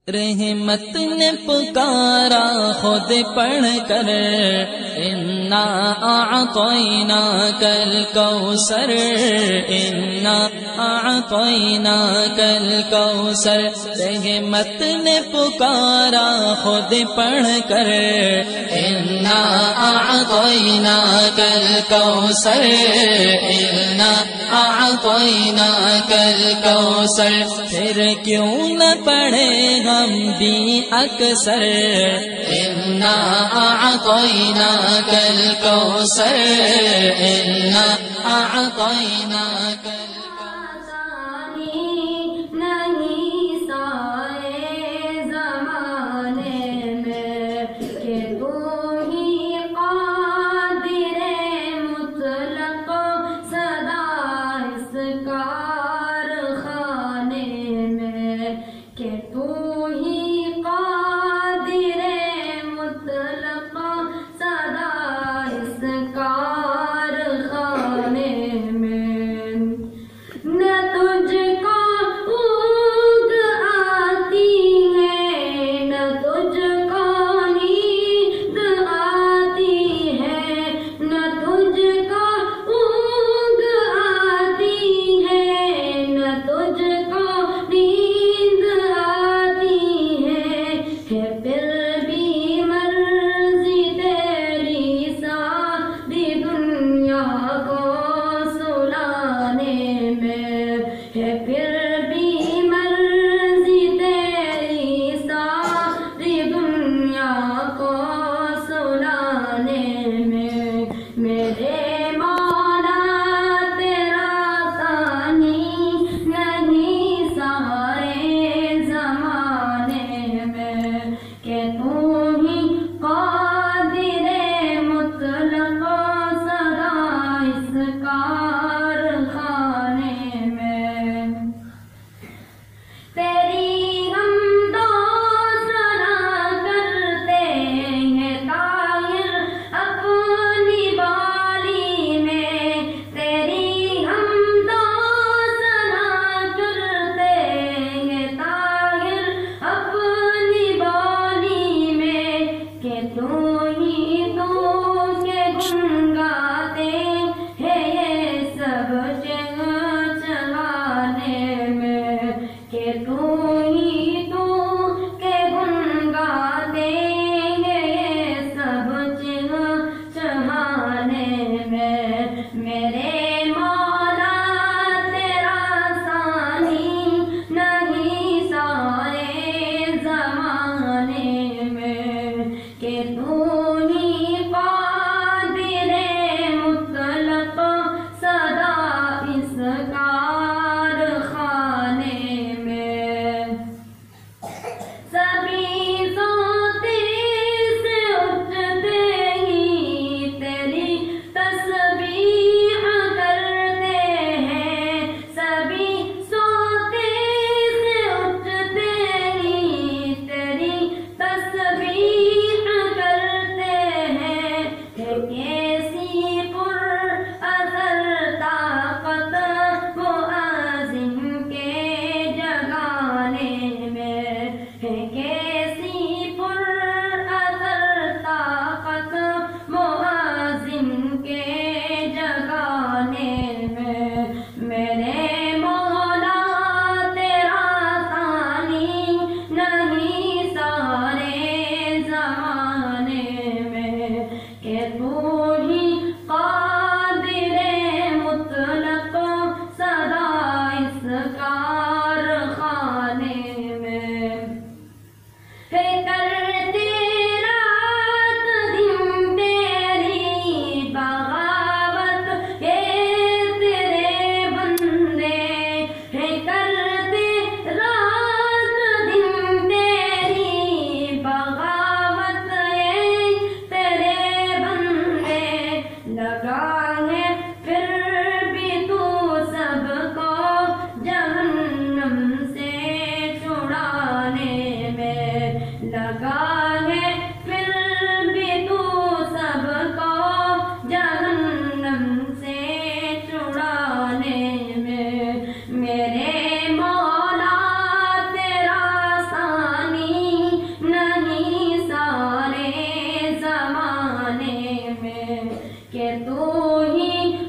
रहमत ने पुकारा खुद पढ़ कर, इन्ना आतैना कल कौसर, इन्ना आतैना कल कौसर। रहमत ने पुकारा खुद पढ़ कर, इन्ना आतैना कल कौसर, इन्ना आतैना कल कौसर। फिर क्यों न पढ़े हम भी अक्सर, इन्ना आतैना कल कौसर, इन्ना आतैना कल। नहीं साए ज़माने में कि तू ही क़ादिर मुतलक़ सदा इस कारखाने में, कि तू ही क़ादिर मुतलक़ सदा इस कारखाने में। न तुझको ऊँघ आती है, न तुझको नींद आती है, न तुझको ऊँघ आती है, न तुझको नींद आती है। फिर भी मर्ज़ी तेरी सारी दुनिया को सुलाने में है, फिर भी मर्ज़ी तेरी सारी दुनिया को सुलाने में। मेरे मौला तेरा सानी नहीं सारे ज़माने में, कि तू ही क़ादिर मुतलक़ सदा इस कारखाने में। तेरी हम दो सना करते हैं ताहिर अपनी बाली में, तेरी हम दो सना करते हैं ताहिर अपनी बाली में, कि तू ही तो के गुन गाते हैं ये सब चलाने में, कि तू ही तो के गुन गाते हैं ये सब चहाने में। मेरे मौला तेरा सानी नहीं सारे ज़माने में, कि तू ही क़ादिर मुतलक़ सदा इस कारखाने में। सभी सोते से उठते ही तेरी तस्बीह करते हैं, सभी सोते से उठते ही तेरी तस्बीह करते हैं। कैसी पुरअसर ताकत मुअज़्ज़िन के जगाने में है, कैसी पुरअसर ताकत मुअज़्ज़िन के जगाने में। मेरे मौला तेरा सानी नहीं सारे ज़माने में, कि तू ही क़ादिर मुतलक़ सदा इस कारखाने में। है करते रात दिन तेरी बगावत ये तेरे बंदे, है करते रात दिन तेरी बगावत ये तेरे बंदे। लगा है फिर भी तू सबको जहन्नम से छुड़ाने में, लगा है फिर भी तू सबको जहन्नम से छुड़ाने में। मेरे मौला तेरा सानी तू ही